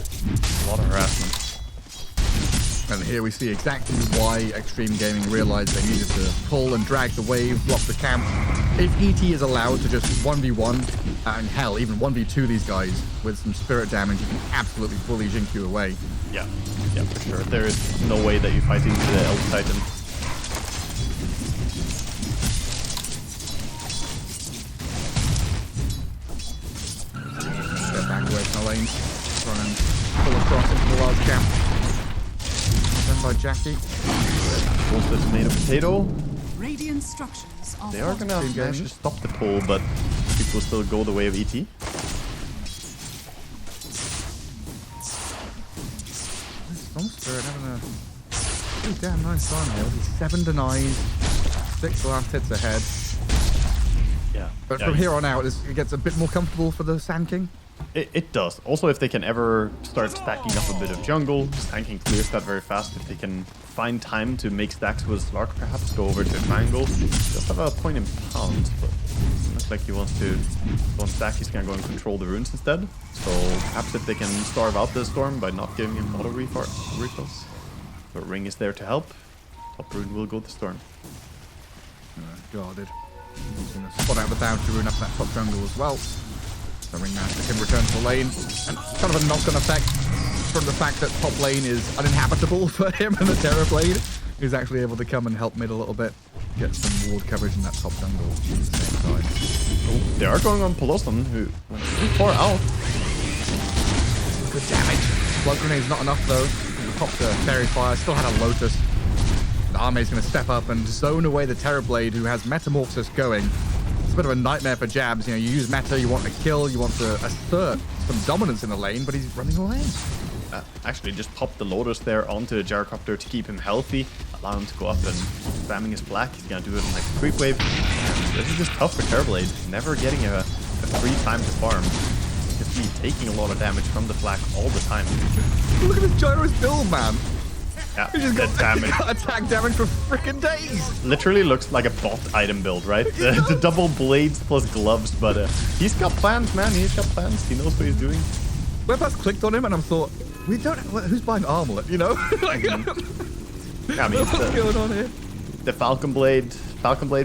A lot of harassment. And here we see exactly why Extreme Gaming realized they needed to pull and drag the wave, block the camp. If ET is allowed to just 1v1, and hell, even 1v2 these guys with some spirit damage, you can absolutely bully Jinku away. Yeah, for sure. There is no way that you fight into the Elf Titan. Step back away from the lane. Try and pull across into the large camp. Done by Jackie. Pulls the tomato potato. Radiant structures are They are gonna manage to stop the pull, but people still go the way of ET. Stormspirit having a pretty damn nice time here. He's 7 denies, 6 last hits ahead. Yeah. But from here on out, it gets a bit more comfortable for the Sand King. It does. Also, if they can ever start stacking up a bit of jungle, Sand King clears that very fast. If they can find time to make stacks with Slark, perhaps go over to Triangle. Just have a point in pound, but it looks like he wants to go on stack. He's gonna go and control the runes instead. So perhaps if they can starve out the storm by not giving him auto refills. But Ring is there to help. Top rune will go the storm. Guarded. He's going to spot out the bounty rune up that top jungle as well. The Ringmaster can return to the lane. And kind of a knock-on effect from the fact that top lane is uninhabitable for him and the Terrorblade. He's actually able to come and help mid a little bit. Get some ward coverage in that top jungle at the same time. Oh, they are going on Peloton, who went too far out. Good damage. Blood Grenade's not enough though. He popped the Fairy Fire, still had a Lotus. The Armee's going to step up and zone away the Terrorblade, who has Metamorphosis going. It's a bit of a nightmare for Jabs. You know, you use meta, you want to kill, you want to assert some dominance in the lane, but he's running away. Actually just popped the Lotus there onto the Gyrocopter to keep him healthy, allow him to go up and spamming his black. He's gonna do it in like a creep wave. And this is just tough for Terrorblade, never getting a free time to farm. Just me taking a lot of damage from the flak all the time. Look at this Gyro's build, man. Yeah, He just got damage. attack damage for freaking days. Literally looks like a bot item build, right? The double blades plus gloves, but he's got plans, man. He's got plans. He knows what he's doing. Webpass clicked on him and I thought, we don't. Who's buying Armlet? You know, like, Yeah, I mean, what's going on here? The Falcon Blade,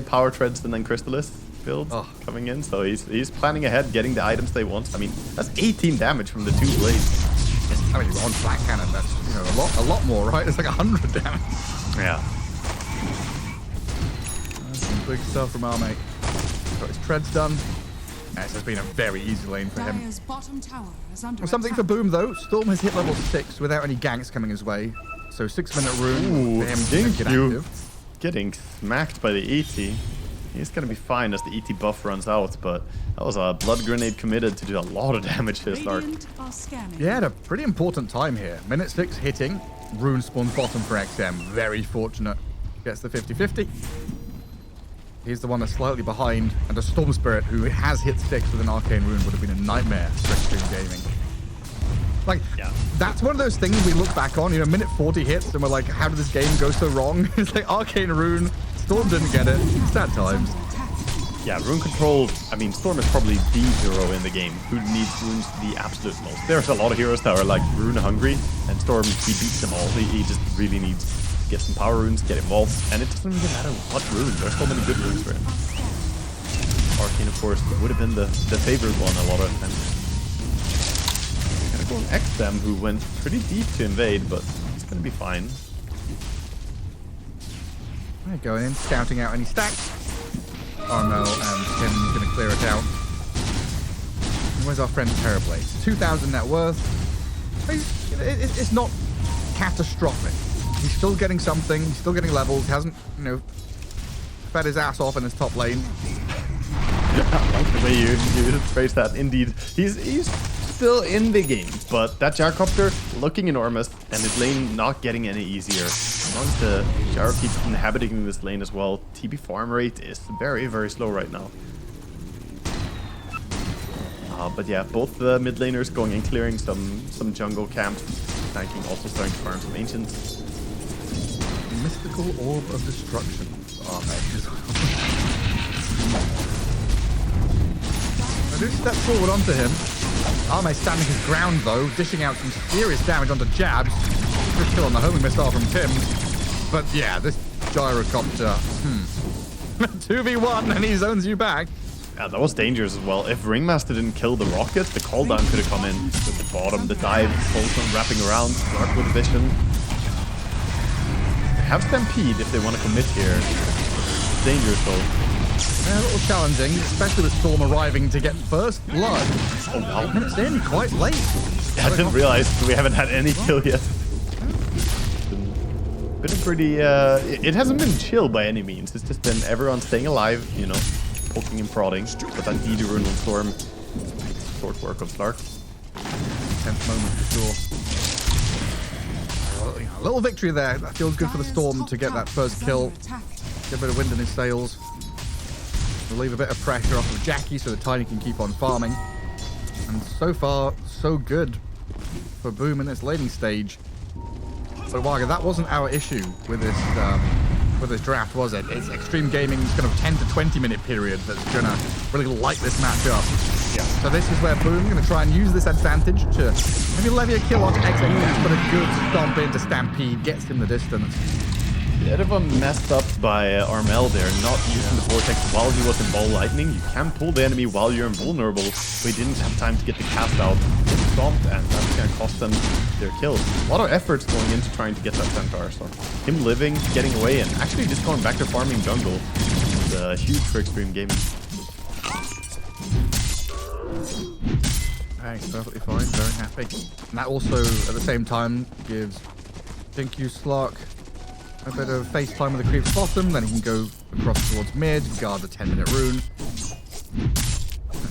Power Treads, and then Crystallis build coming in. So he's planning ahead, getting the items they want. I mean, that's 18 damage from the 2 blades. I mean, on Black Cannon, that's a lot more, right? It's like 100 damage. Yeah. That's some big stuff from our mate. Got his treads done. This has been a very easy lane for him. bottom tower is under Something for Boom though. Storm has hit level 6 without any ganks coming his way. So 6-minute rune for him to get active. Getting smacked by the ET. He's gonna be fine as the ET buff runs out, but that was a blood grenade committed to do a lot of damage to his start. Yeah, at a pretty important time here. Minute 6 hitting. Rune spawns bottom for XM. Very fortunate. Gets the 50-50. He's the one that's slightly behind, and a Storm Spirit who has hit 6 with an Arcane Rune would have been a nightmare for Extreme Gaming. Like, that's one of those things we look back on, minute 40 hits, and we're like, how did this game go so wrong? It's like Arcane Rune, Storm didn't get it. Sad times. Yeah, rune control, I mean, Storm is probably the hero in the game who needs runes the absolute most. There's a lot of heroes that are like rune hungry, and Storm, he beats them all. He just really needs to get some power runes, get involved, and it doesn't even matter what rune. There's so many good runes for him. Arcane, of course, would have been the favored one a lot of times. Gonna go on XM, who went pretty deep to invade, but he's gonna be fine. Right, going in, scouting out any stacks. Armel and Tim's going to clear it out. And where's our friend Terrorblade? 2,000 net worth. It's not catastrophic. He's still getting something. He's still getting levels. He hasn't, fed his ass off in his top lane. I like the way you phrase that. Indeed, he's still in the game, but that Gyrocopter looking enormous, and his lane not getting any easier. As long as the Gyro keeps inhabiting this lane as well, TP farm rate is very, very slow right now. But yeah, both the mid laners going and clearing some jungle camps. Tanking also starting to farm some ancients. Mystical Orb of Destruction. Oh, mate. I do step forward onto him. Arme standing his ground, though, dishing out some serious damage onto Jabs. Good kill on the homing missile from Tim. But yeah, this gyrocopter, 2v1, and he zones you back. Yeah, that was dangerous as well. If Ringmaster didn't kill the rocket, the call down could have come in with the bottom, the dive, also wrapping around, Slark with vision. They have Stampede if they want to commit here. It's dangerous though. Yeah, a little challenging, especially with Storm arriving to get first blood. Oh wow. Minutes in, quite late. Yeah, I didn't realize we haven't had any kill yet. Been a pretty, it hasn't been chill by any means. It's just been everyone staying alive, you know, poking and prodding. But that DD rune on Storm, short work of Slark. Tense moment for sure. A little victory there. That feels good for the Storm to get that first kill. Get a bit of wind in his sails. Relieve a bit of pressure off of Jackie so that Tiny can keep on farming. And so far, so good for Boom in this laning stage. But Waga, that wasn't our issue with this draft, was it? It's Extreme Gaming's kind of 10 to 20 minute period that's gonna really light this match up. Yeah. So this is where Boom gonna try and use this advantage to maybe levy a kill onto XM, but a good stomp into Stampede gets him the distance. Bit of a messed up by Armel there, not using the Vortex while he was in Ball Lightning. You can pull the enemy while you're invulnerable, but he didn't have time to get the cast out. Stomped, and that's going to cost them their kills. A lot of efforts going into trying to get that Centaur, so him living, getting away, and actually just going back to farming jungle is huge for Extreme Gaming. He's perfectly fine, very happy. And that also, at the same time, gives Jinkyu Slark a bit of face time with the creeps bottom, then he can go across towards mid, guard the 10-minute rune.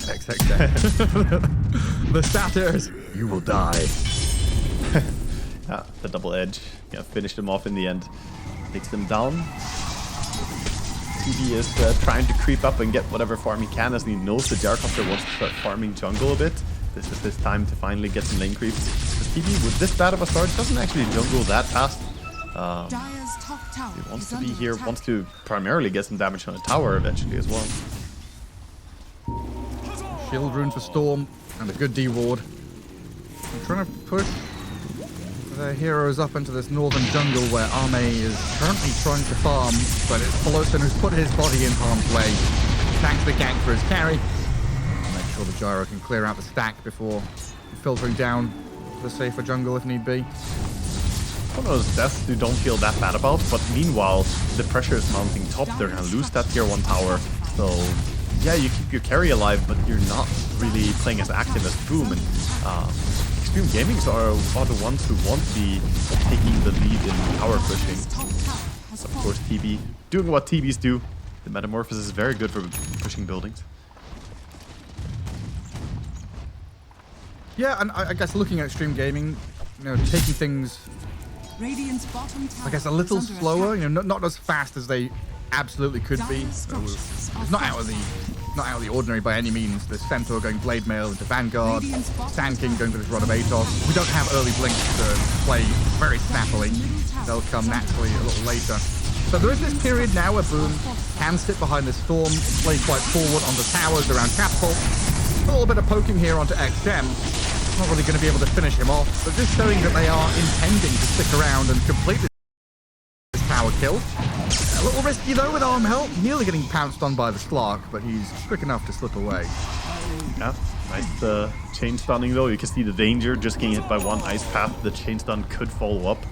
XXX. The satyrs, you will die. Yeah, the double edge. Yeah, finished him off in the end. Takes them down. TB is trying to creep up and get whatever farm he can, as he knows the Gyrocopter wants to start farming jungle a bit. This is his time to finally get some lane creeps. The TB, with this bad of a start, doesn't actually jungle that fast. He wants to be here, wants to primarily get some damage on the tower eventually as well. Shield rune for Storm and a good D-ward. I'm trying to push their heroes up into this northern jungle where Arme is currently trying to farm, but it's Peloton who's put his body in harm's way. Thanks the gank for his carry. Make sure the Gyro can clear out the stack before filtering down to the safer jungle if need be. One of those deaths you don't feel that bad about, but meanwhile, the pressure is mounting top. They're gonna lose that tier 1 tower. So, yeah, you keep your carry alive, but you're not really playing as active as Boom. And Extreme Gamings are the ones who want to be taking the lead in tower pushing. Of course, TB doing what TBs do. The Metamorphosis is very good for pushing buildings. Yeah, and I guess looking at Extreme Gaming, you know, taking things, I guess, a little slower, you know, not as fast as they absolutely could be. It's not out of the ordinary by any means. The Centaur going Blade Mail into Vanguard, Sand King going for this Rod of Atos. We don't have early blinks to play very snappily. They'll come naturally a little later. So there is this period now where Boom can sit behind the Storm, play quite forward on the towers around Catapult. A little bit of poking here onto XM. Not really going to be able to finish him off, but just showing that they are intending to stick around and complete this tower kill. A little risky though with Armel, nearly getting pounced on by the Slark, but he's quick enough to slip away. Yeah, nice chain stunning though. You can see the danger just getting hit by one ice path. The chain stun could follow up.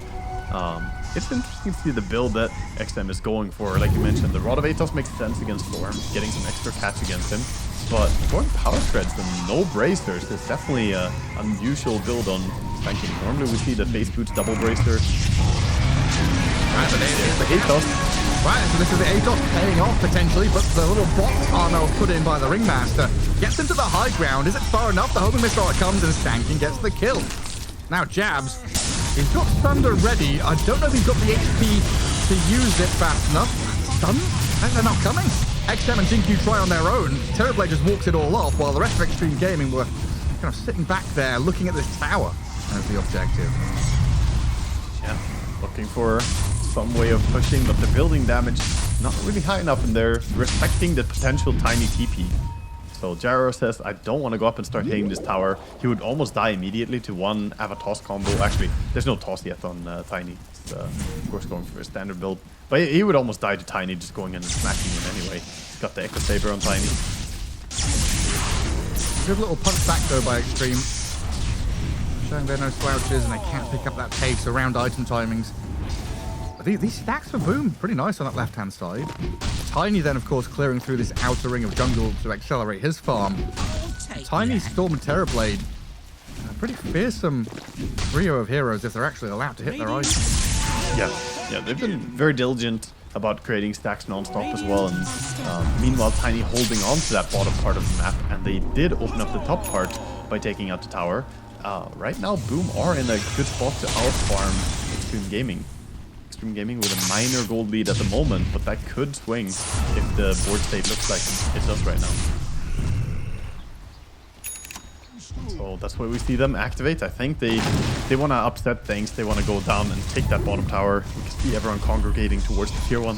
It's interesting to see the build that XM is going for. Like you mentioned, the Rod of Atos makes sense against Storm, getting some extra catch against him. But going power shreds and no bracers is definitely an unusual build on tanking. Normally we see the face boots double bracer. Right, so the Atos. Right, so this is the Atos paying off potentially, but the little box Arno put in by the Ringmaster gets into the high ground. Is it far enough? The homing missile comes and Stankin gets the kill. Now Jabs, he's got Thunder ready. I don't know if he's got the HP to use it fast enough. Stun? They're not coming. XM and Jinkyu try on their own. Terrorblade just walks it all off, while the rest of Extreme Gaming were kind of sitting back there looking at this tower as the objective. Yeah, looking for some way of pushing, but the building damage not really high enough, and they're respecting the potential tiny TP. So Gyro says, I don't want to go up and start hitting this tower. He would almost die immediately to one Ava-Toss combo. Actually, there's no toss yet on Tiny. He's, of course, going for a standard build. But he would almost die to Tiny just going in and smacking him anyway. He's got the Echo Saber on Tiny. Good little punch back though by Extreme. Showing they're no slouches and they can't pick up that pace around item timings. But these stacks for Boom, pretty nice on that left-hand side. Tiny then, of course, clearing through this outer ring of jungle to accelerate his farm. Tiny, Storm, and Terrorblade. A pretty fearsome trio of heroes if they're actually allowed to hit their items. Yeah, they've been very diligent about creating stacks non-stop as well, and meanwhile Tiny holding on to that bottom part of the map, and they did open up the top part by taking out the tower. Right now Boom are in a good spot to outfarm Extreme Gaming. Extreme Gaming with a minor gold lead at the moment, but that could swing if the board state looks like it does right now. So that's why we see them activate. I think they want to upset things. They want to go down and take that bottom tower. We can see everyone congregating towards the tier 1.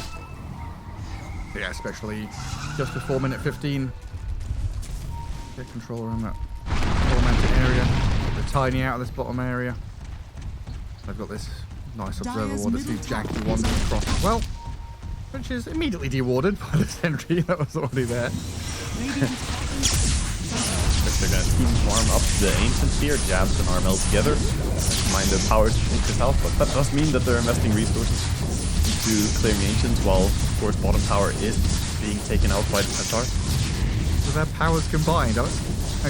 Yeah, especially just before minute 15. Get control around that tormented area. The Tiny out of this bottom area. They've got this nice observer ward that sees Jackie wandering across as well, which is immediately dewarded by the sentry that was already there. They're going to team swarm up the Ancients here, Jabs and Armel together. Combine their powers to take this out, but that does mean that they're investing resources into clearing Ancients, while, of course, bottom tower is being taken out by the Centaurs. So their powers combined.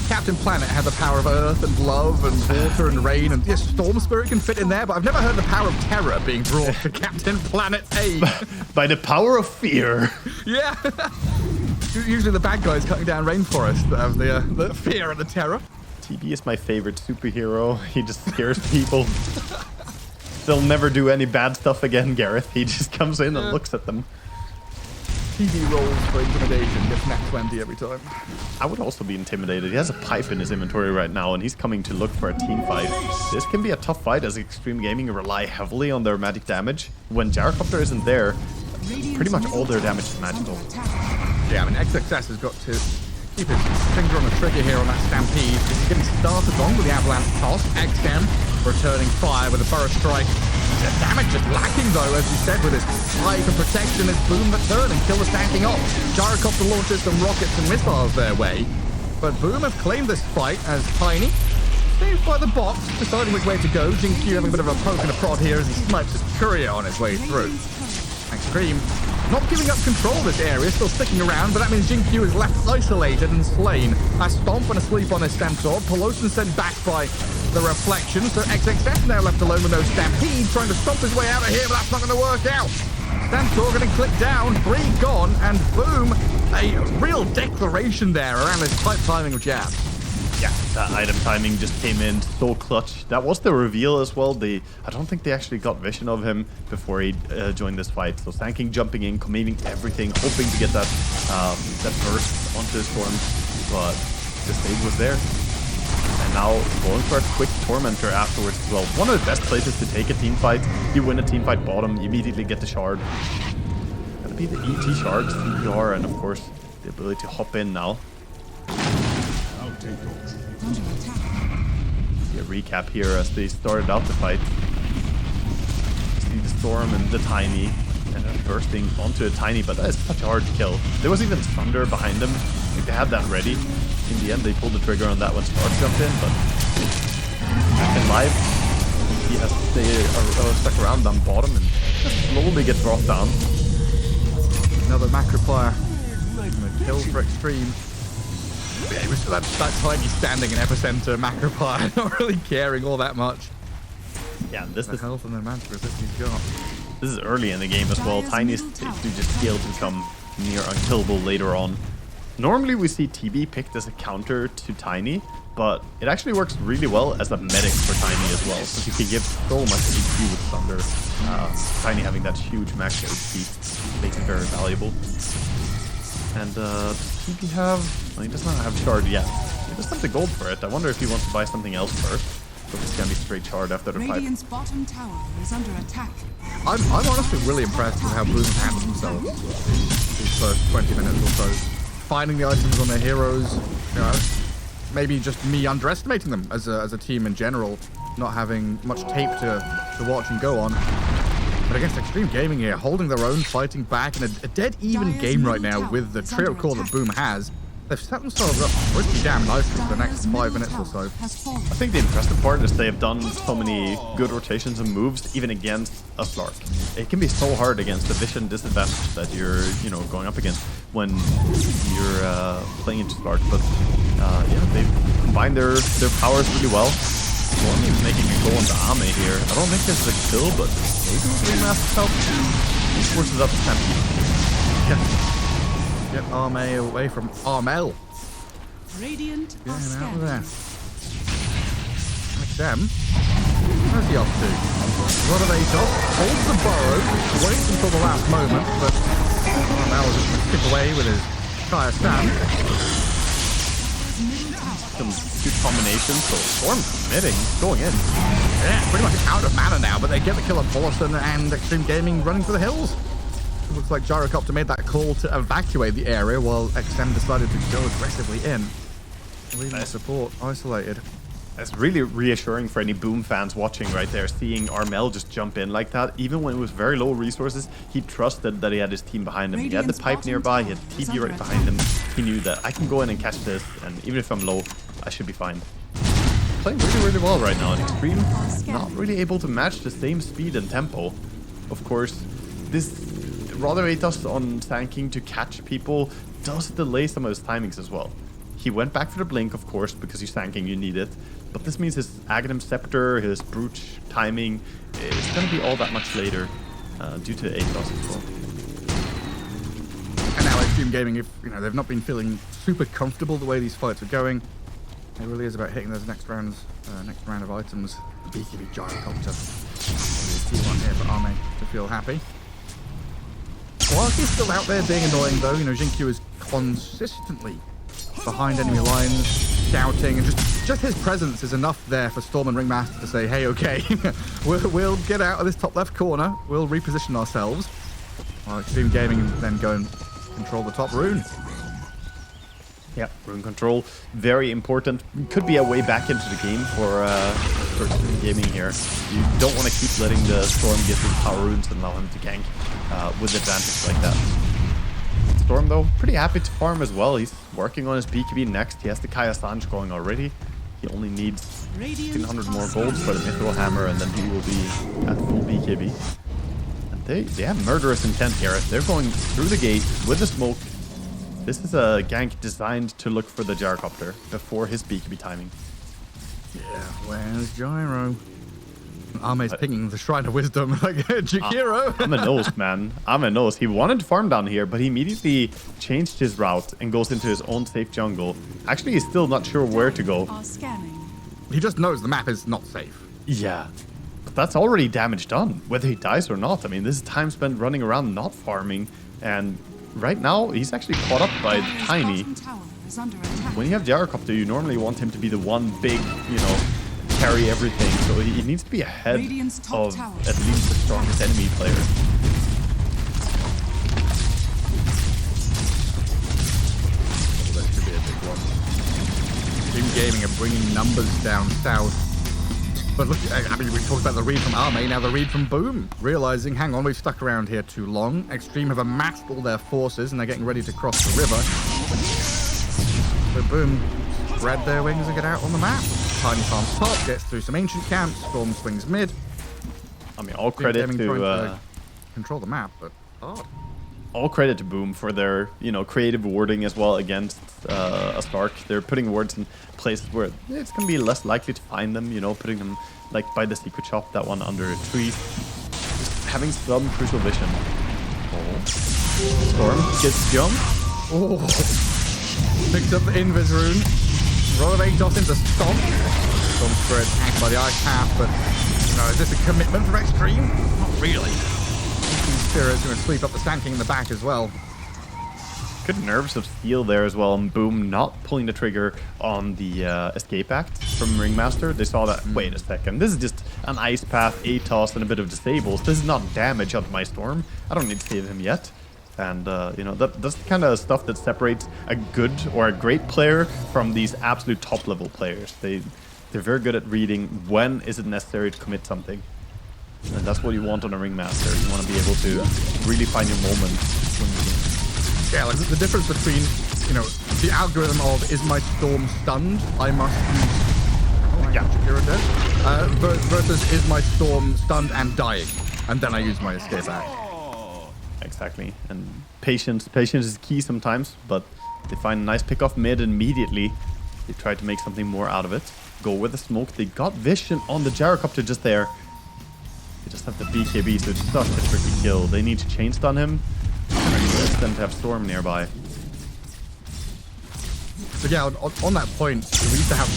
Captain Planet had the power of Earth and Love and Water and Rain, and yes, Storm Spirit can fit in there, but I've never heard the power of Terror being brought to Captain Planet's aid. By the power of fear. Yeah. Usually the bad guys cutting down rainforest that have the fear and the terror. TB is my favorite superhero. He just scares people. They'll never do any bad stuff again, Gareth. He just comes in and looks at them. TB rolls for intimidation, gets nat 20 every time. I would also be intimidated. He has a pipe in his inventory right now, and he's coming to look for a team fight. This can be a tough fight as Extreme Gaming rely heavily on their magic damage. When Gyrocopter isn't there, pretty much all their damage is magical. Yeah, I mean, XXS has got to keep his finger on the trigger here on that Stampede, because he's getting started on with the Avalanche toss. XM returning fire with a Burrow Strike. The damage is lacking, though, as you said, with his Hive and protection, his Boom that turn and kill the stacking off. Gyrocopter launches some rockets and missiles their way, but Boom have claimed this fight as Tiny stays by the box, deciding which way to go. Jinx having a bit of a poke and a prod here as he snipes his courier on his way through. Extreme not giving up control of this area, still sticking around, but that means Jinx is left isolated and slain. A Stomp and asleep on his Centaur. Peloton sent back by the Reflection, so XXS now left alone with no Stampede, trying to stomp his way out of here, but that's not going to work out. Centaur getting clipped down, 3 gone, and Boom, a real declaration there around this tight timing of jab. Yeah, that item timing just came in so clutch. That was the reveal as well. I don't think they actually got vision of him before he joined this fight. So Sanking jumping in, committing everything, hoping to get that burst onto the Storm, but the stage was there. And now going for a quick Tormentor afterwards as well. One of the best places to take a team fight. You win a team fight bottom, you immediately get the shard. Gotta be the ET shard, CPR, and of course the ability to hop in now. See a recap here as they started out the fight. See the Storm and the Tiny, and then bursting onto a Tiny, but that is such a hard kill. There was even Thunder behind them. Like they had that ready. In the end, they pulled the trigger on that when Spark jumped in, but back in live, he has to stay stuck around down bottom and just slowly get brought down. Another Macroplier. And a kill for Extreme. Yeah, it was that Tiny standing in epicenter Macroplier, not really caring all that much. Yeah, this is health and the magic resist he's got. This is early in the game as well. Tiny's to just scale to become near unkillable later on. Normally we see TB picked as a counter to Tiny, but it actually works really well as a medic for Tiny as well, because you can give so much HP with Thunder. Tiny having that huge max HP makes it very valuable. And does TB have... Well, he does not have shard yet. He does have the gold for it. I wonder if he wants to buy something else first. So it's gonna be straight shard after the fight. Radiant's bottom tower is under attack. I'm honestly really impressed with how Boom handled himself these first 20 minutes or so. finding the items on their heroes. You know, maybe just me underestimating them as a team in general, not having much tape to watch and go on. But against Extreme Gaming here, holding their own, fighting back in a dead even game right now with the trio core that Boom has. They've set themselves up pretty damn nicely for the next 5 minutes or so. I think the impressive part is they have done so many good rotations and moves even against a Slark. It can be so hard against the vision disadvantage that you're, going up against when you're playing into Slark. But yeah, they've combined their powers really well. One is making a goal into Ame here. I don't think this is a kill, but maybe with Remaster's help. Esports is up to 10. Get Ame away from Armel. Radiant Get are him out of there. scanning. XM. Where's he off to? What are they off? Holds the burrow. Waits until the last moment, but Armel is just going to skip away with his Kaya stand. Some good combinations. So Storm committing, going in. Yeah, pretty much out of mana now, but they get the kill on Paulson and Extreme Gaming running for the hills. It looks like Gyrocopter made that call to evacuate the area while XM decided to go aggressively in. Leaving the support isolated. That's really reassuring for any Boom fans watching right there, seeing Armel just jump in like that. Even when it was very low resources, he trusted that he had his team behind him. He had the pipe nearby, he had TB right behind him. He knew that I can go in and catch this, and even if I'm low, I should be fine. Playing really, really well right now. And Extreme, not really able to match the same speed and tempo. Of course, this rather Atos on tanking to catch people does delay some of his timings as well. He went back for the blink, of course, because he's tanking, you need it. But this means his Aghanim Scepter, his Brooch timing is going to be all that much later due to Atos as well. And now Extreme Gaming, if they've not been feeling super comfortable the way these fights are going, it really is about hitting those next round of items. BKB Gyrocopter. Key one here for Ame to feel happy. While he's still out there being annoying though, Jinkyu is consistently behind enemy lines, scouting, and just his presence is enough there for Storm and Ringmaster to say, hey, okay, we'll get out of this top left corner, we'll reposition ourselves. While Extreme Gaming then go and control the top rune. Yeah, rune control, very important. Could be a way back into the game for Extreme Gaming here. You don't want to keep letting the Storm get these power runes and allow him to gank with advantage like that. Storm, though, pretty happy to farm as well. He's working on his BKB next. He has the Kaya Sanj going already. He only needs 1,500 more gold for the Mithril Hammer, and then he will be at full BKB. And they have murderous intent here. They're going through the gate with the smoke. This is a gank designed to look for the Gyrocopter before his BKB timing. Yeah, where's Gyro? Ame's pinging the Shrine of Wisdom like Jakiro. Ame knows, man. Ame knows. He wanted to farm down here, but he immediately changed his route and goes into his own safe jungle. Actually, he's still not sure where to go. He just knows the map is not safe. Yeah. But that's already damage done, whether he dies or not. I mean, this is time spent running around not farming. And right now, he's actually caught up by Tiny. When you have Gyrocopter, you normally want him to be the one big, carry everything, so he needs to be ahead of at least the strongest enemy player. That should be a big one. Team Gaming are bringing numbers down south. But look, I mean, we talked about the read from Ame, now the read from Boom. Realizing, hang on, we've stuck around here too long. Extreme have amassed all their forces and they're getting ready to cross the river. So Boom spread their wings and get out on the map. Tiny farms top, gets through some ancient camps, Storm swings mid. I mean, all credit to control the map, but hard. All credit to Boom for their, creative warding as well against a Stark. They're putting wards in places where it's going to be less likely to find them, putting them like by the secret shop, that one under a tree. Just having some crucial vision. Oh. Storm gets jumped. Oh. Picks up the Invis rune. Roll of Atos into Stomp. Storm spread attacked by the Ice Path, but is this a commitment from Extreme? Not really. Spirit's going to sweep up the Sand King in the back as well. Good nerves of steel there as well, and Boom not pulling the trigger on the escape act from Ringmaster. They saw that, wait a second, this is just an Ice Path, Atos, and a bit of disables. This is not damage onto my Storm. I don't need to save him yet. And, you know, that's the kind of stuff that separates a good or a great player from these absolute top-level players. They're very good at reading when is it necessary to commit something. And that's what you want on a Ringmaster. You want to be able to really find your moment. Yeah, like the difference between, you know, the algorithm of is my storm stunned, I must use versus is my storm stunned and dying, and then I use my escape act. Exactly, and patience is key sometimes, but they find a nice pick off mid immediately. They try to make something more out of it. Go with the smoke. They got vision on the gyrocopter just there. They just have the BKB, so it's such a tricky kill. They need to chain stun him. And them to have Storm nearby. So yeah, on that point, we used to have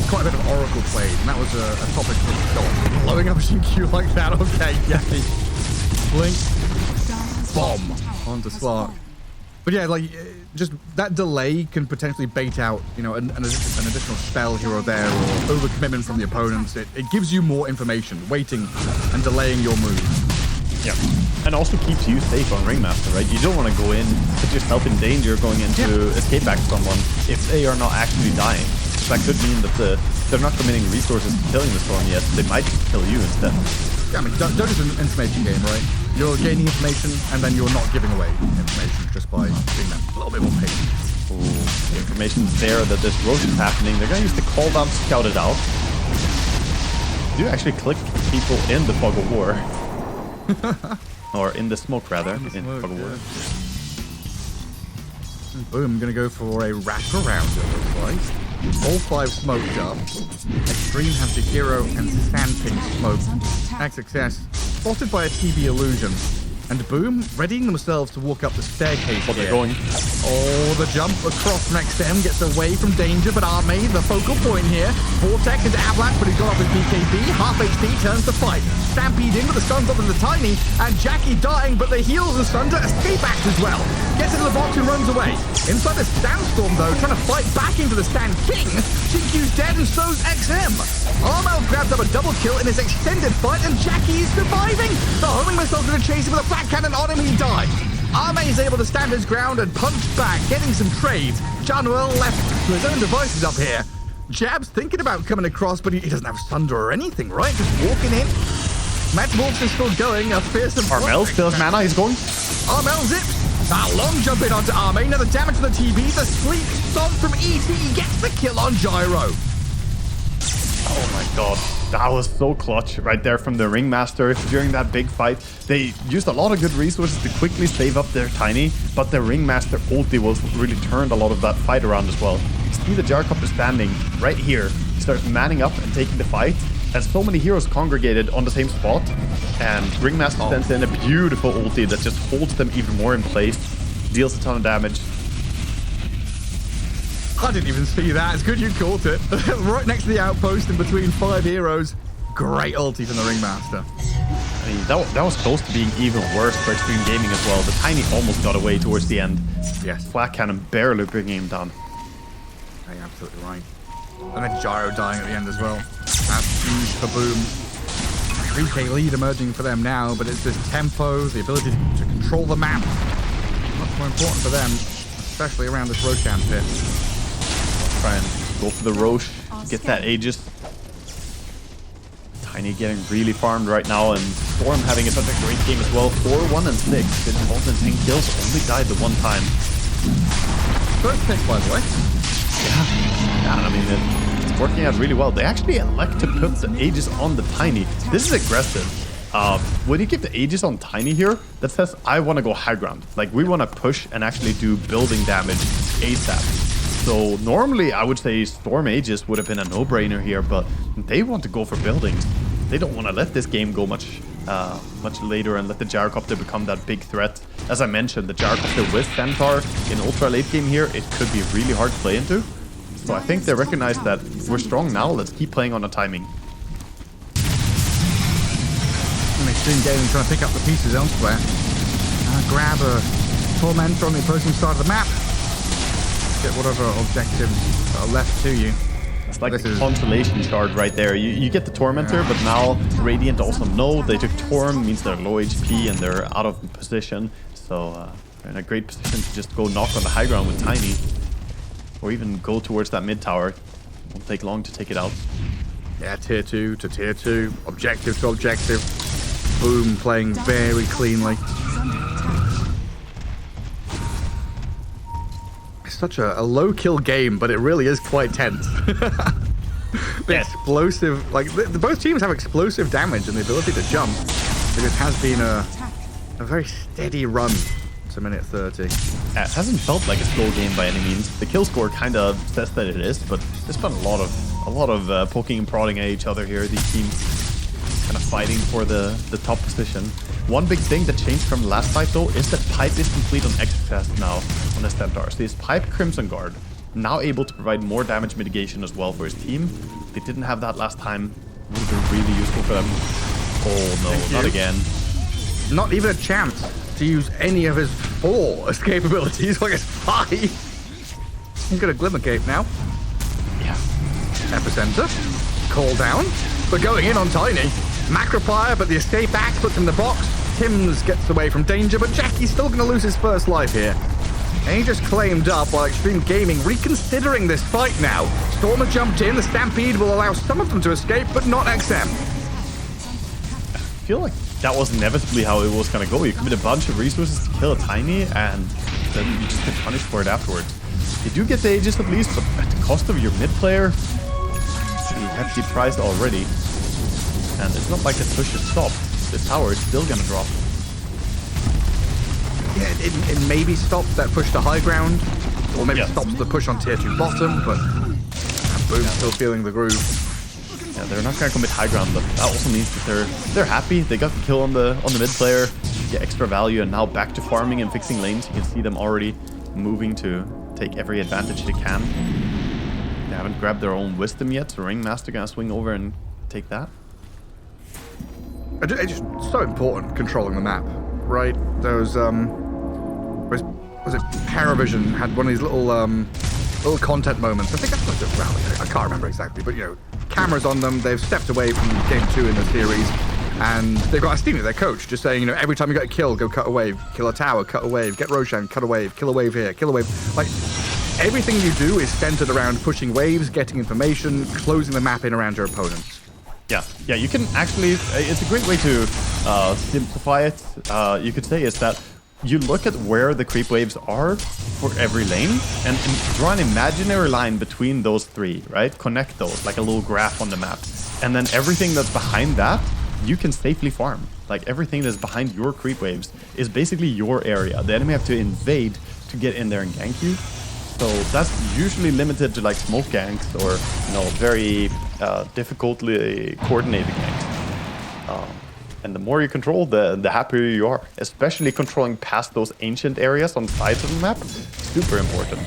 quite a bit of Oracle played, and that was a topic for blowing up Q like that. Okay, yeah. Blink, bomb onto Slark. But yeah, like just that delay can potentially bait out, you know, an additional spell here or there, or overcommitment from the opponents. It gives you more information, waiting and delaying your move. Yeah, and also keeps you safe on Ringmaster, right? You don't want to go in, put yourself in danger going into escape back someone if they are not actually dying. That could mean that they're not committing resources to killing the Storm yet. They might just kill you instead. Yeah, I mean, Dota is an information game, right? You're gaining information, and then you're not giving away information just by being that a little bit more patient. Ooh, the information's there that this roach is happening. They're going to use the call down to scout it out. Do you actually click people in the fog of war? Or in the smoke, rather. In the fog of war. Boom, gonna go for a wraparound, it looks like. All 5 smoked up. Extreme have the hero and Sandping smoked. Act success. Spotted by a TB illusion. And Boom, readying themselves to walk up the staircase. Oh, they're going. Oh, the jump across next to him gets away from danger, but Arme, the focal point here. Vortex into Avalanche, but he's got off his BKB. Half HP turns to fight. Stampede in with the stuns up in the Tiny, and Jackie dying, but the heals and stuns to escape act as well. Gets into the box and runs away. Inside the Sandstorm, though, trying to fight back into the Stand King. CQ's dead, and so's XM. Armel grabs up a double kill in his extended fight, and Jackie is surviving. The homing missile's going to chase him with a black cannon on him, he died. Arme is able to stand his ground and punch back, getting some trades. Januel left to his own devices up here. Jab's thinking about coming across, but he doesn't have Sunder or anything, right? Just walking in. Metamorph is still going. A fearsome... Armel still has mana, he's going. Armel zips. A long jump in onto Arme. Now the damage to the TB. The sleep stomp from ET. He gets the kill on Gyro. Oh my god. That was so clutch right there from the Ringmaster during that big fight. They used a lot of good resources to quickly save up their Tiny, but the Ringmaster ulti was really turned a lot of that fight around as well. You see the Gyrocopter standing right here. He starts manning up and taking the fight, and so many heroes congregated on the same spot, and Ringmaster sends in a beautiful ulti that just holds them even more in place, deals a ton of damage. I didn't even see that. It's good you caught it. Right next to the outpost in between 5 heroes. Great ulti from the Ringmaster. I mean, that was close to being even worse for Extreme Gaming as well. The Tiny almost got away towards the end. Yes. Flat Cannon barely bringing him down. Yeah, you're absolutely right. And then Gyro dying at the end as well. That's huge for Boom. 3k lead emerging for them now, but it's this tempo, the ability to control the map. Much more important for them, especially around this Roshan pit. Try and go for the Roche, get that Aegis. Tiny getting really farmed right now, and Storm having such a great game as well. 4, 1, and 6. Didn't hold in 10 kills, only died the one time. First pick, by the way. Yeah, I mean, it's working out really well. They actually elect to put the Aegis on the Tiny. This is aggressive. When you give the Aegis on Tiny here, that says, I want to go high ground. Like, we want to push and actually do building damage ASAP. So normally I would say Storm Aegis would have been a no-brainer here, but they want to go for buildings. They don't want to let this game go much later and let the Gyrocopter become that big threat. As I mentioned, the Gyrocopter with Centaur in ultra late game here, it could be really hard to play into. So I think they recognize that we're strong now, let's keep playing on the timing. And Extreme Gaming trying to pick up the pieces elsewhere. Grab a Tormentor on the opposing side of the map. Get whatever objectives are left to you. It's like a consolation shard right there. You get the Tormentor, but now Radiant also know they took Torm, means they're low HP and they're out of position. So they're in a great position to just go knock on the high ground with Tiny. Or even go towards that mid tower. Won't take long to take it out. Yeah, tier 2 to tier 2. Objective to objective. Boom, playing very cleanly. It's such a low kill game, but it really is quite tense. Explosive, like both teams have explosive damage and the ability to jump. It just has been a very steady run to minute 30. Yeah, it hasn't felt like a slow game by any means. The kill score kind of says that it is, but there's been a lot of poking and prodding at each other here. These teams kind of fighting for the top position. One big thing that changed from the last fight though is that Pipe is complete on Exocast now on the Centaur. So he's Pipe Crimson Guard, now able to provide more damage mitigation as well for his team. They didn't have that last time. Would have been really useful for them. Oh no, not again. Not even a chance to use any of his 4 escape abilities, like it's 5. He's got a Glimmer Cape now. Yeah. Epicenter. Call down. But going in on Tiny. Macropire, but the escape axe puts him in the box. Timms gets away from danger, but Jackie's still going to lose his first life here. And he just claimed up while Extreme Gaming reconsidering this fight now. Stormer jumped in. The Stampede will allow some of them to escape, but not XM. I feel like that was inevitably how it was going to go. You commit a bunch of resources to kill a Tiny, and then you just get punished for it afterwards. You do get the Aegis at least, but at the cost of your mid player, you have the price already. And it's not like the push is stopped. The tower is still going to drop. Yeah, it maybe stops that push to high ground, or maybe stops the push on tier 2 bottom, but Boom's still feeling the groove. Yeah, they're not going to commit high ground, but that also means that they're happy. They got the kill on the mid player, get extra value, and now back to farming and fixing lanes. You can see them already moving to take every advantage they can. They haven't grabbed their own wisdom yet, so Ringmaster going to swing over and take that. It's just so important controlling the map, right? Those was it Paravision had one of these little content moments. I think that's what it was. I can't remember exactly, but cameras on them. They've stepped away from game 2 in the series, and they've got Astini, their coach, just saying, every time you get a kill, go cut a wave, kill a tower, cut a wave, get Roshan, cut a wave, kill a wave here, kill a wave. Like everything you do is centered around pushing waves, getting information, closing the map in around your opponents. Yeah, you can actually, it's a great way to simplify it, you could say, is that you look at where the creep waves are for every lane and draw an imaginary line between those 3, right? Connect those like a little graph on the map. And then everything that's behind that, you can safely farm. Like everything that's behind your creep waves is basically your area. The enemy have to invade to get in there and gank you. So that's usually limited to like smoke ganks or very difficultly coordinated ganks. And the more you control, the happier you are. Especially controlling past those ancient areas on sides of the map, super important.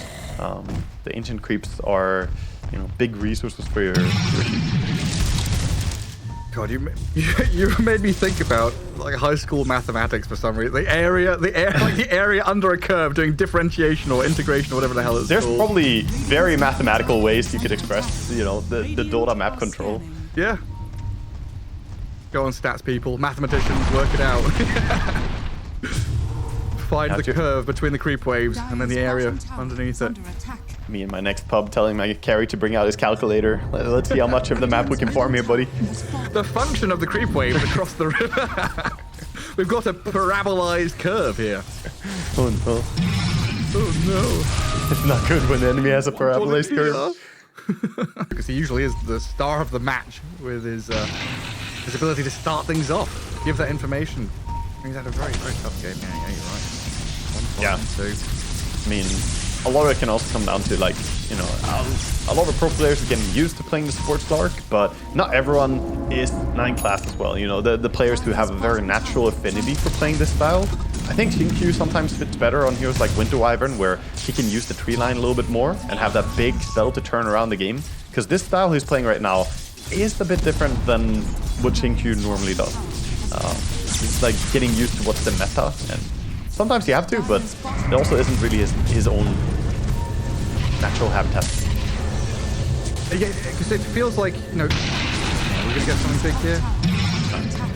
The ancient creeps are, big resources for your team. God, you made me think about like high school mathematics for some reason. The area under a curve doing differentiation or integration or whatever the hell it's There's called. probably very mathematical ways you could express, the Dota map control. Yeah. Go on, stats people, mathematicians, work it out. Find the curve between the creep waves and then the area underneath it. Me in my next pub telling my carry to bring out his calculator. Let's see how much of the map we can farm here, buddy. The function of the creep waves across the river. We've got a parabolized curve here. Oh no. Oh no. It's not good when the enemy has a parabolized curve. Because he usually is the star of the match with his ability to start things off, give that information. He's had a very, very tough game. Yeah, you're right. 1-2. I mean, a lot of it can also come down to like, a lot of pro players are getting used to playing the sports lark, but not everyone is 9 class as well. The players who have a very natural affinity for playing this style. I think Xinkyu sometimes fits better on heroes like Winter Wyvern, where he can use the tree line a little bit more and have that big spell to turn around the game. Because this style he's playing right now is a bit different than what Xinkyu normally does. It's like getting used to what's the meta, and sometimes you have to, but it also isn't really his own natural habitat. Yeah, because it feels like, we're going to get something big here.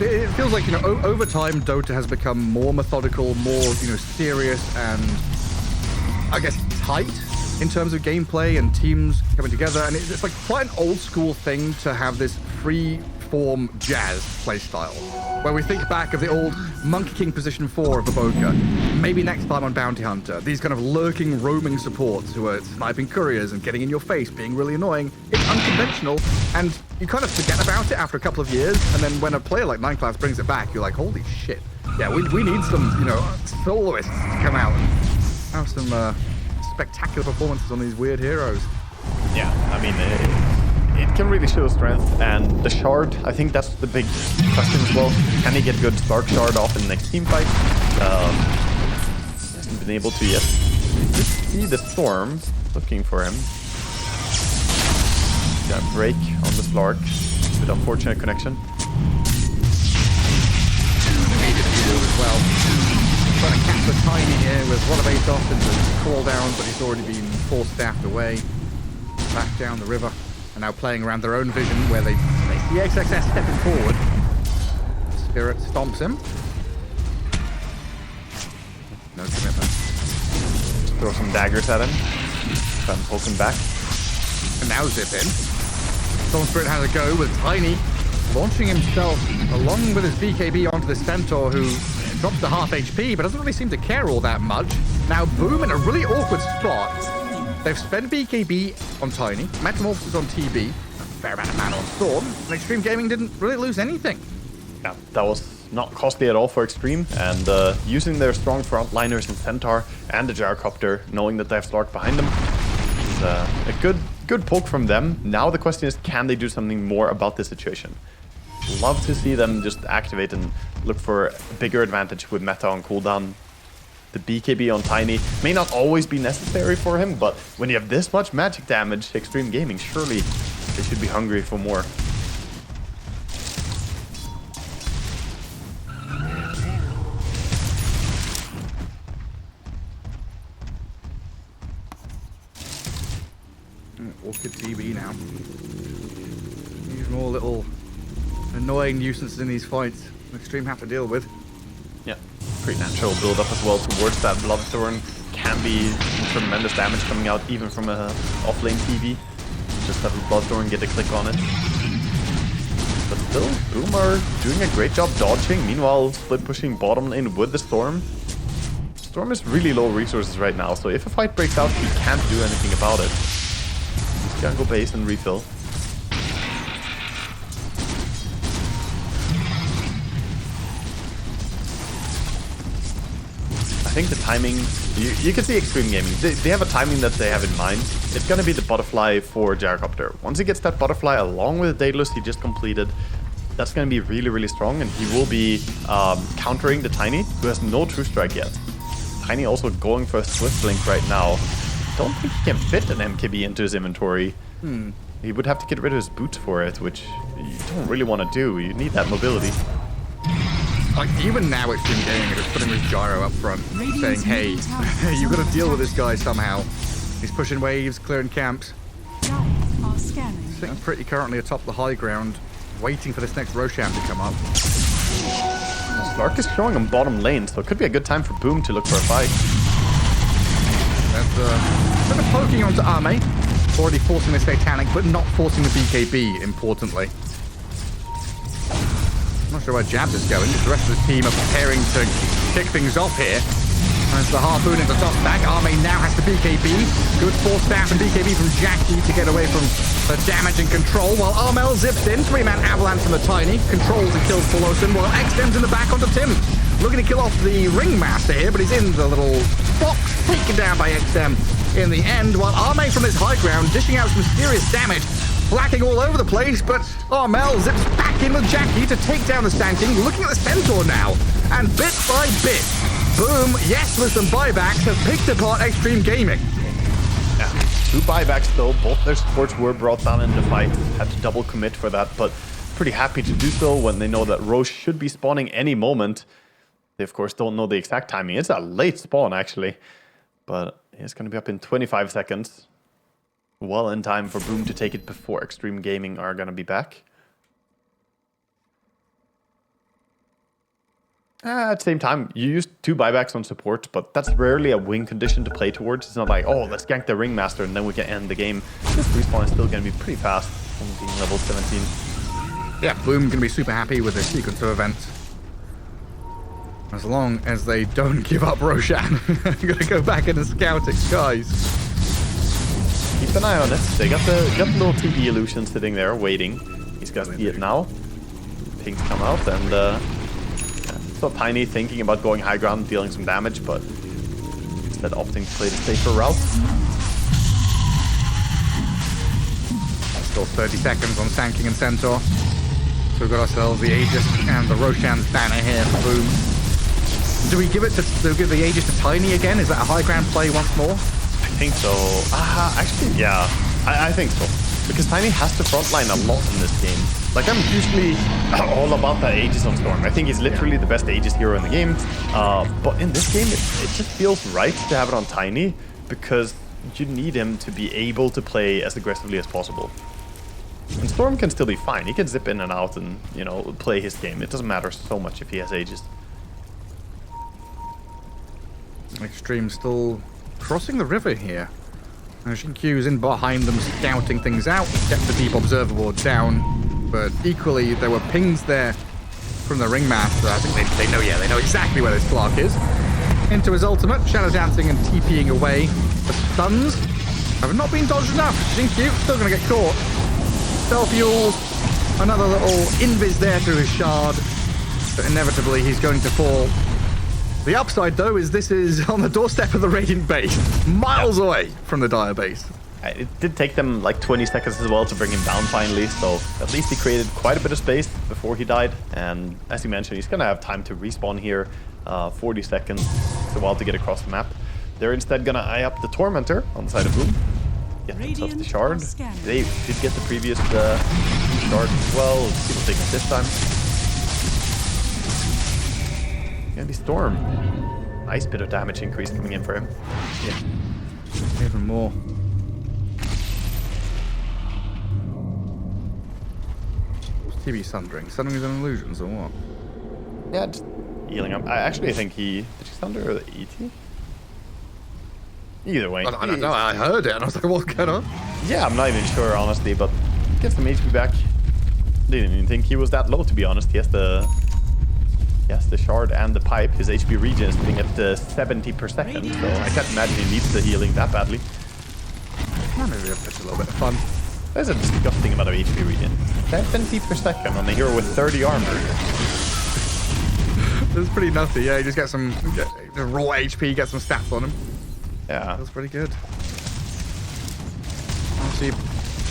It feels like, over time, Dota has become more methodical, more, serious and, I guess, tight in terms of gameplay and teams coming together. And it's like quite an old school thing to have this free form jazz playstyle, where we think back of the old Monkey King position 4 of Avoca, maybe next time on Bounty Hunter, these kind of lurking, roaming supports who are sniping couriers and getting in your face, being really annoying. It's unconventional, and you kind of forget about it after a couple of years, and then when a player like Nineclass brings it back, you're like, holy shit. Yeah, we need some, soloists to come out and have some spectacular performances on these weird heroes. Yeah, I mean, it can really show strength, and the shard, I think that's the big question as well. Can he get good Spark Shard off in the next team fight? Hasn't been able to yet. You did see the Storm looking for him. Got a break on the Slark. Bit unfortunate connection. As well. Trying to catch the Tiny here with one of 8 off into crawl down, but he's already been force staffed away. Back down the river. And now playing around their own vision where they see XXS stepping forward. Spirit stomps him. No commitment. Just throw some daggers at him. Try and poke him back. And now zip in. Storm Spirit has a go with Tiny launching himself along with his BKB onto the Centaur, who drops to half HP but doesn't really seem to care all that much. Now Boom in a really awkward spot. They've spent BKB on Tiny, Metamorphosis on TB, a fair amount of mana on Storm, and Extreme Gaming didn't really lose anything. Yeah, that was not costly at all for Extreme, and using their strong frontliners in Centaur and the Gyrocopter, knowing that they have Slark behind them, is a good poke from them. Now the question is, can they do something more about this situation? Love to see them just activate and look for a bigger advantage with meta on cooldown. The BKB on Tiny may not always be necessary for him, but when you have this much magic damage, Extreme Gaming, surely they should be hungry for more. Orchid TB now. These more little annoying nuisances in these fights Extreme have to deal with. Yeah, pretty natural build up as well towards that Bloodthorn. Can be some tremendous damage coming out even from a off-lane TV. Just have a Bloodthorn get a click on it. But still, Boom are doing a great job dodging. Meanwhile, split pushing bottom lane with the Storm. Storm is really low resources right now, so if a fight breaks out, he can't do anything about it. He's gonna go base and refill. I think the timing, you can see Extreme Gaming, they have a timing that they have in mind. It's going to be the butterfly for Gyrocopter. Once he gets that butterfly along with the Daedalus he just completed, that's going to be really, really strong, and he will be countering the Tiny, who has no True Strike yet. Tiny also going for a Swift Link right now. Don't think he can fit an MKB into his inventory. He would have to get rid of his boots for it, which you don't really want to do. You need that mobility. Like, even now Extreme Gaming are just putting his gyro up front, saying, hey, you've got to deal with this guy somehow. He's pushing waves, clearing camps. Sitting pretty currently atop the high ground, waiting for this next Roshan to come up. Slark is showing him bottom lane, so it could be a good time for Boom to look for a fight. That's a bit of poking onto Arme, already forcing the Satanic, but not forcing the BKB, importantly. I'm not sure where Jabs is going. The rest of the team are preparing to kick things off here. As the Harpoon into top stack, Arme now has the BKB. Good force staff and BKB from Jackie to get away from the damage and control, while Armel zips in. 3-man avalanche from the Tiny. Controls and kills Polosin, while XM's in the back onto Tim. Looking to kill off the Ringmaster here, but he's in the little box, taken down by XM in the end, while Arme from his high ground dishing out some serious damage. Flacking all over the place, but Armel zips back in with Jackie to take down the Sand King, looking at the Centaur now. And bit by bit, Boom, yes, with some buybacks, have picked apart Extreme Gaming. Yeah, 2 buybacks though. Both their supports were brought down in the fight. Had to double commit for that, but pretty happy to do so when they know that Roche should be spawning any moment. They, of course, don't know the exact timing. It's a late spawn, actually. But it's going to be up in 25 seconds. Well in time for Boom to take it before Extreme Gaming are going to be back. At the same time, you use 2 buybacks on support, but that's rarely a win condition to play towards. It's not like, oh, let's gank the Ringmaster and then we can end the game. This respawn is still going to be pretty fast from being level 17. Yeah, Bloom going to be super happy with this sequence of events. As long as they don't give up Roshan. I'm going to go back into scouting, guys. Keep an eye on it. They got the little TV illusion sitting there waiting. He's got to see it now. Pings come out and... So Tiny thinking about going high ground, dealing some damage, but instead opting to play the safer route. Still 30 seconds on Sanking and Centaur. So we've got ourselves the Aegis and the Roshan's banner here for Boom. Do we give the Aegis to Tiny again? Is that a high ground play once more? I think so. Actually, yeah. I think so. Because Tiny has to frontline a lot in this game. Like, I'm usually all about that Aegis on Storm. I think he's literally the best Aegis hero in the game. But in this game, it just feels right to have it on Tiny because you need him to be able to play as aggressively as possible. And Storm can still be fine. He can zip in and out and, you know, play his game. It doesn't matter so much if he has Aegis. Extreme still crossing the river here. Xinqiu's in behind them, scouting things out. Kept the deep observer board down, but equally there were pings there from the Ringmaster. I think they know exactly where this Clark is. Into his ultimate, shadow dancing and TPing away. The stuns have not been dodged enough. Xinqiu still going to get caught. Self-fuels, another little invis there through his shard, but inevitably he's going to fall. The upside, though, is this is on the doorstep of the Radiant base, miles away from the Dire base. It did take them like 20 seconds as well to bring him down finally, so at least he created quite a bit of space before he died. And as you mentioned, he's going to have time to respawn here. 40 seconds, it's a while to get across the map. They're instead going to eye up the Tormentor on the side of Boom. Get themselves the shard. They did get the previous shard as well. Let's see what they get this time. Gonna be Storm. Nice bit of damage increase coming in for him. Yeah. Even more. What's TV sundering? Sundering his own illusions or what? Yeah, just healing up. I think did he sunder the ET? Either way. I don't know. I heard it and I was like, what's going on? Yeah, I'm not even sure, honestly, but gets some HP back. Didn't even think he was that low, to be honest. He has the shard and the pipe. His HP regen is sitting at 70 per second, so I can't imagine he needs the healing that badly. Maybe that's a little bit of fun. That's a disgusting amount of HP regen. 70 per second on a hero with 30 armor. That's pretty nutty. Yeah, you just get some raw HP, get some stats on him. Yeah. That's pretty good. Obviously,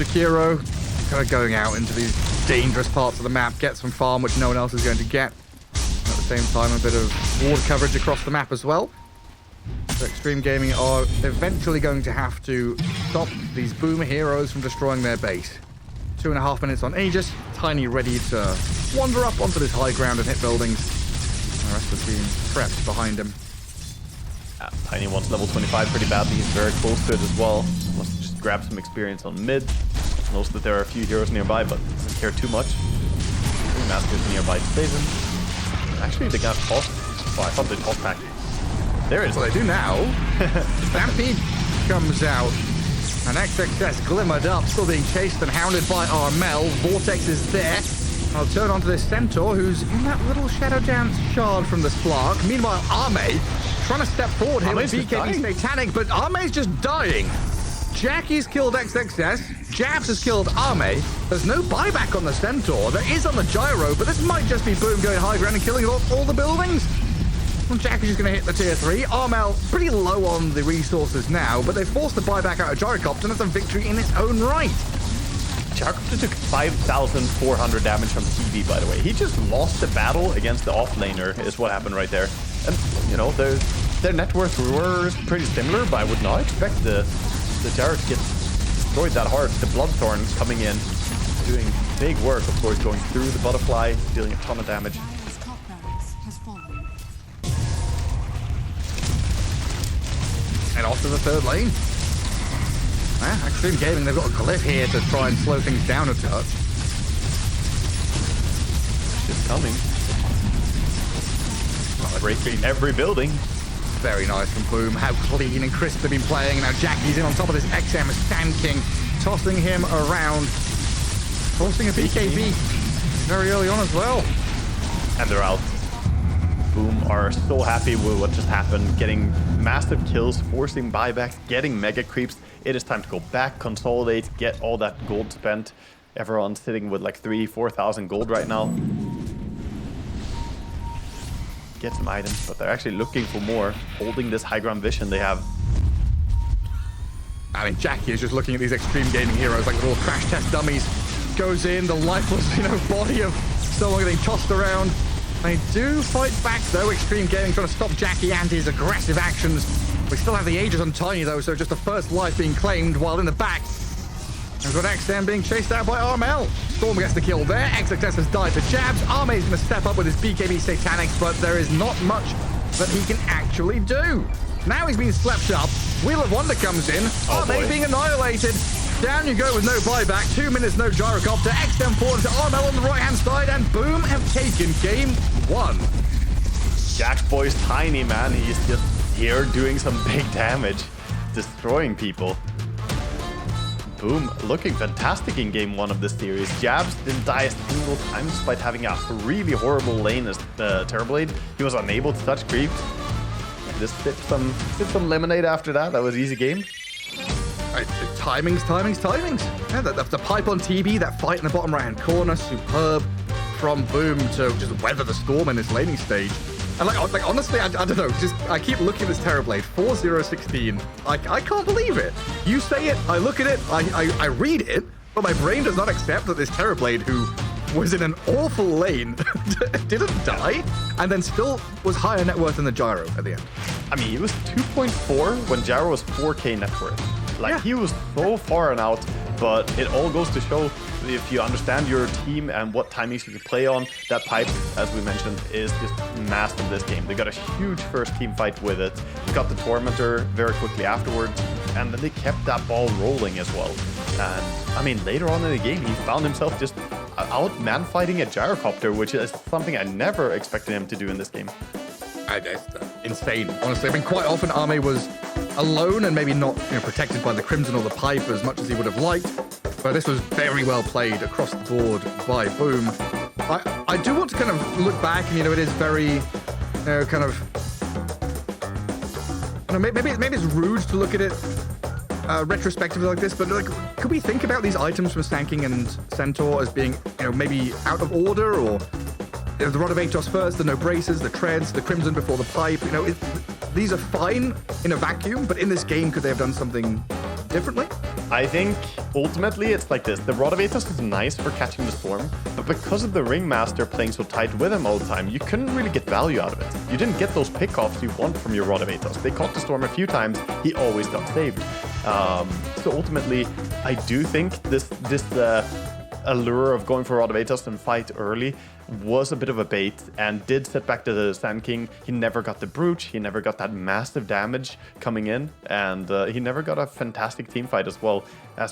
Jakiro kind of going out into these dangerous parts of the map, get some farm which no one else is going to get. At the same time, a bit of ward coverage across the map as well. So Extreme Gaming are eventually going to have to stop these Boomer heroes from destroying their base. 2.5 minutes on Aegis. Tiny ready to wander up onto this high ground and hit buildings. And the rest of the team prepped behind him. Tiny wants level 25 pretty badly. He's very close to it as well. Wants to just grab some experience on mid. Knows that there are a few heroes nearby, but doesn't care too much. Master's nearby to save him. Actually, they got tossed. Oh, I thought they tossed back. There it is. Well, they do now. Stampede comes out. And XXS glimmered up, still being chased and hounded by Armel. Vortex is there. I'll turn onto this Centaur, who's in that little Shadow Dance shard from the Spark. Meanwhile, Arme trying to step forward here with BKB Satanic, but Arme's just dying. Jackie's killed XXS. Jabs has killed Arme. There's no buyback on the Centaur. There is on the Gyro, but this might just be Boom going high ground and killing all the buildings. Well, Jackie's just going to hit the tier 3. Armel pretty low on the resources now, but they forced the buyback out of Gyrocopter, and that's a victory in its own right. Gyrocopter took 5,400 damage from TV, by the way. He just lost the battle against the offlaner, is what happened right there. And, you know, their net worth were pretty similar, but I would not expect the Gyro to get destroyed that hard. The Bloodthorn coming in, doing big work, of course, going through the butterfly, dealing a ton of damage. And off to the third lane. Extreme Gaming, they've got a glyph here to try and slow things down a touch. It's coming. breaking every building. Very nice from Boom. How clean and crisp they've been playing. Now Jackie's in on top of this XM Sand King, tossing him around, forcing a BKB very early on as well. And they're out. Boom are so happy with what just happened, getting massive kills, forcing buybacks, getting mega creeps. It is time to go back, consolidate, get all that gold spent. Everyone's sitting with like 3,000-4,000 gold right now. Get some items, but they're actually looking for more, holding this high ground vision they have. I mean, Jackie is just looking at these extreme gaming heroes like little crash test dummies. Goes in, the lifeless, body of someone getting tossed around. They do fight back though. Extreme Gaming trying to stop Jackie and his aggressive actions. We still have the Aegis on Tiny though, so just the first life being claimed, while in the back we've got XM being chased out by Armel. Storm gets the kill there. XXS has died to Jabs. Arme is going to step up with his BKB Satanics, but there is not much that he can actually do. Now he's being slept up. Wheel of Wonder comes in. Arme being annihilated. Down you go with no buyback. 2 minutes, no gyrocopter. XM forward to Armel on the right-hand side, and Boom have taken game 1. Jack Boy's tiny, man. He's just here doing some big damage, destroying people. Boom looking fantastic in game 1 of this series. Jabs didn't die a single time despite having a really horrible lane as the Terrorblade. He was unable to touch creeps. Just sipped some lemonade after that. That was easy game. Timings. Yeah, the pipe on TB, that fight in the bottom right-hand corner, superb from Boom to just weather the storm in this laning stage. And like honestly, I don't know, I keep looking at this Terrorblade, 4-0-16. I can't believe it. You say it, I look at it, I read it, but my brain does not accept that this Terrorblade, who was in an awful lane, didn't die, and then still was higher net worth than the Gyro at the end. I mean, he was 2.4 when Gyro was 4k net worth. Like, he was so far and out, but it all goes to show if you understand your team and what timings you can play on. That pipe, as we mentioned, is just massive this game. They got a huge first team fight with it. They got the Tormentor very quickly afterwards, and then they kept that ball rolling as well. And, I mean, later on in the game, he found himself just out man-fighting a Gyrocopter, which is something I never expected him to do in this game. It's insane, honestly. I mean, quite often Arme was alone and maybe not protected by the Crimson or the Pipe as much as he would have liked, but this was very well played across the board by Boom. I do want to kind of look back, and it is very kind of, maybe it's rude to look at it retrospectively like this, but like, could we think about these items from Sand King and Centaur as being maybe out of order, or the Rod of Atos first, the No Braces, the Treads, the Crimson before the Pipe? These are fine in a vacuum, but in this game, could they have done something differently? I think ultimately it's like this. The Rod of Atos is nice for catching the Storm, but because of the Ringmaster playing so tight with him all the time, you couldn't really get value out of it. You didn't get those pickoffs you want from your Rod of Atos. They caught the Storm a few times, he always got saved. So ultimately, I do think this allure of going for Rod of Atos and fight early was a bit of a bait and did set back to the Sand King. He never got the Brooch, he never got that massive damage coming in, and he never got a fantastic team fight as well. As